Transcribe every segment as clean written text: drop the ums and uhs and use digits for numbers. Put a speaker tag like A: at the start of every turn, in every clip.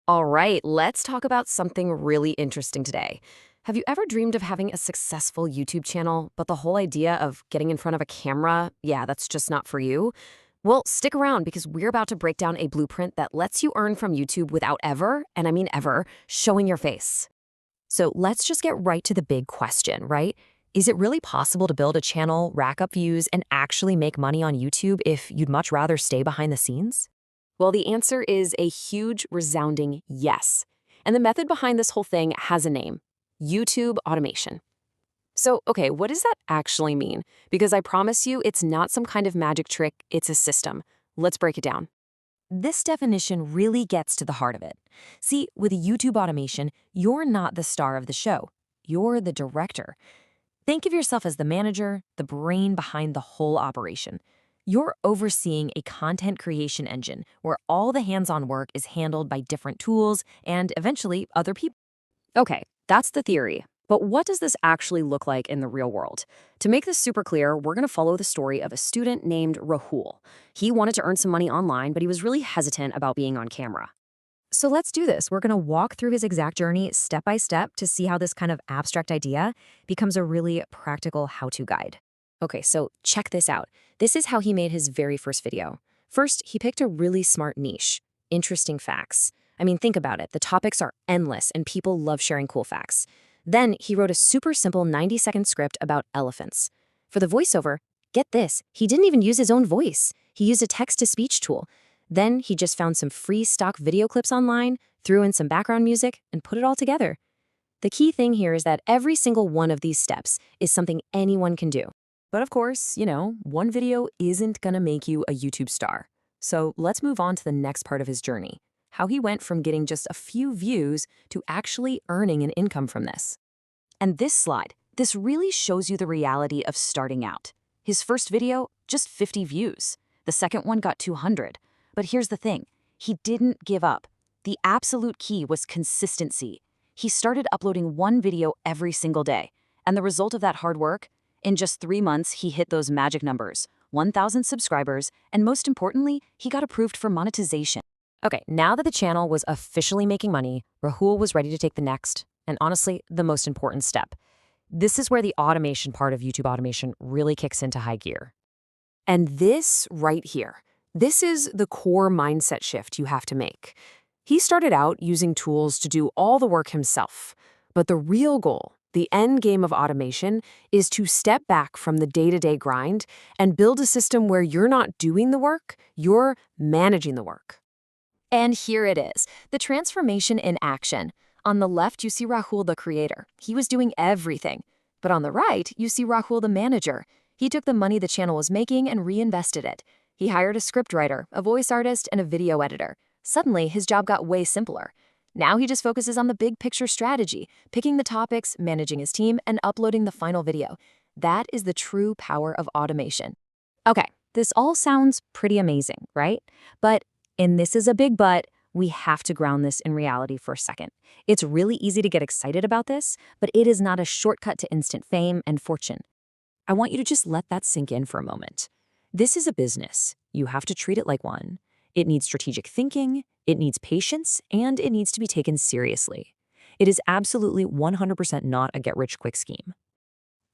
A: All right, let's talk about something really interesting today. Have you ever dreamed of having a successful YouTube channel, but the whole idea of getting in front of a camera, yeah, that's just not for you? Well, stick around because we're about to break down a blueprint that lets you earn from YouTube without ever, and I mean ever, showing your face. So let's just get right to the big question, right? Is it really possible to build a channel, rack up views, and actually make money on YouTube if you'd much rather stay behind the scenes? Well, the answer is a huge, resounding yes. And the method behind this whole thing has a name: YouTube automation. So, okay, what does that actually mean? Because I promise you, it's not some kind of magic trick, it's a system. Let's break it down. This definition really gets to the heart of it. See, with YouTube automation, you're not the star of the show. You're the director. Think of yourself as the manager, the brain behind the whole operation. You're overseeing a content creation engine where all the hands-on work is handled by different tools and eventually other people. Okay, that's the theory. But what does this actually look like in the real world? To make this super clear, we're going to follow the story of a student named Rahul. He wanted to earn some money online, but he was really hesitant about being on camera. So let's do this. We're going to walk through his exact journey step by step to see how this kind of abstract idea becomes a really practical how-to guide. Okay, so check this out. This is how he made his very first video. First, he picked a really smart niche: interesting facts. I mean, think about it. The topics are endless and people love sharing cool facts. Then he wrote a super simple 90-second script about elephants. For the voiceover, get this, he didn't even use his own voice. He used a text-to-speech tool. Then he just found some free stock video clips online, threw in some background music, and put it all together. The key thing here is that every single one of these steps is something anyone can do. But of course, one video isn't gonna make you a YouTube star. So let's move on to the next part of his journey: how he went from getting just a few views to actually earning an income from this. And this really shows you the reality of starting out. His first video, just 50 views. The second one got 200. But here's the thing, he didn't give up. The absolute key was consistency. He started uploading one video every single day. And the result of that hard work? In just 3 months, he hit those magic numbers: 1,000 subscribers, and most importantly, he got approved for monetization. Okay, now that the channel was officially making money, Rahul was ready to take the next, and honestly, the most important step. This is where the automation part of YouTube automation really kicks into high gear. And this right here, this is the core mindset shift you have to make. He started out using tools to do all the work himself, but the real goal, the end game of automation, is to step back from the day-to-day grind and build a system where you're not doing the work, you're managing the work. And here it is, the transformation in action. On the left, you see Rahul, the creator. He was doing everything. But on the right, you see Rahul, the manager. He took the money the channel was making and reinvested it. He hired a scriptwriter, a voice artist, and a video editor. Suddenly, his job got way simpler. Now he just focuses on the big picture strategy, picking the topics, managing his team, and uploading the final video. That is the true power of automation. Okay, this all sounds pretty amazing, right? And this is a big but, we have to ground this in reality for a second. It's really easy to get excited about this, but it is not a shortcut to instant fame and fortune. I want you to just let that sink in for a moment. This is a business. You have to treat it like one. It needs strategic thinking, it needs patience, and it needs to be taken seriously. It is absolutely 100% not a get-rich-quick scheme.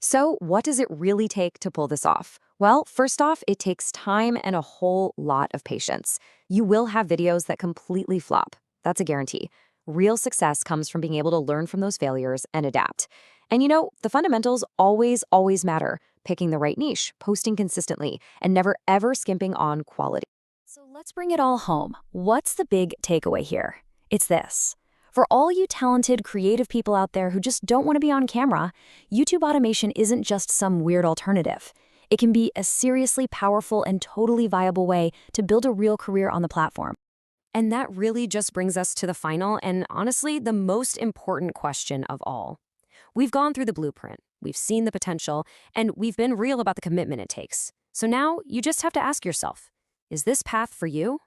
A: So what does it really take to pull this off? Well, first off, it takes time and a whole lot of patience. You will have videos that completely flop. That's a guarantee. Real success comes from being able to learn from those failures and adapt. And the fundamentals always matter: picking the right niche, posting consistently, and never ever skimping on quality. So let's bring it all home. What's the big takeaway here? It's this. For all you talented, creative people out there who just don't want to be on camera, YouTube automation isn't just some weird alternative. It can be a seriously powerful and totally viable way to build a real career on the platform. And that really just brings us to the final and honestly the most important question of all. We've gone through the blueprint, we've seen the potential, and we've been real about the commitment it takes. So now you just have to ask yourself, is this path for you?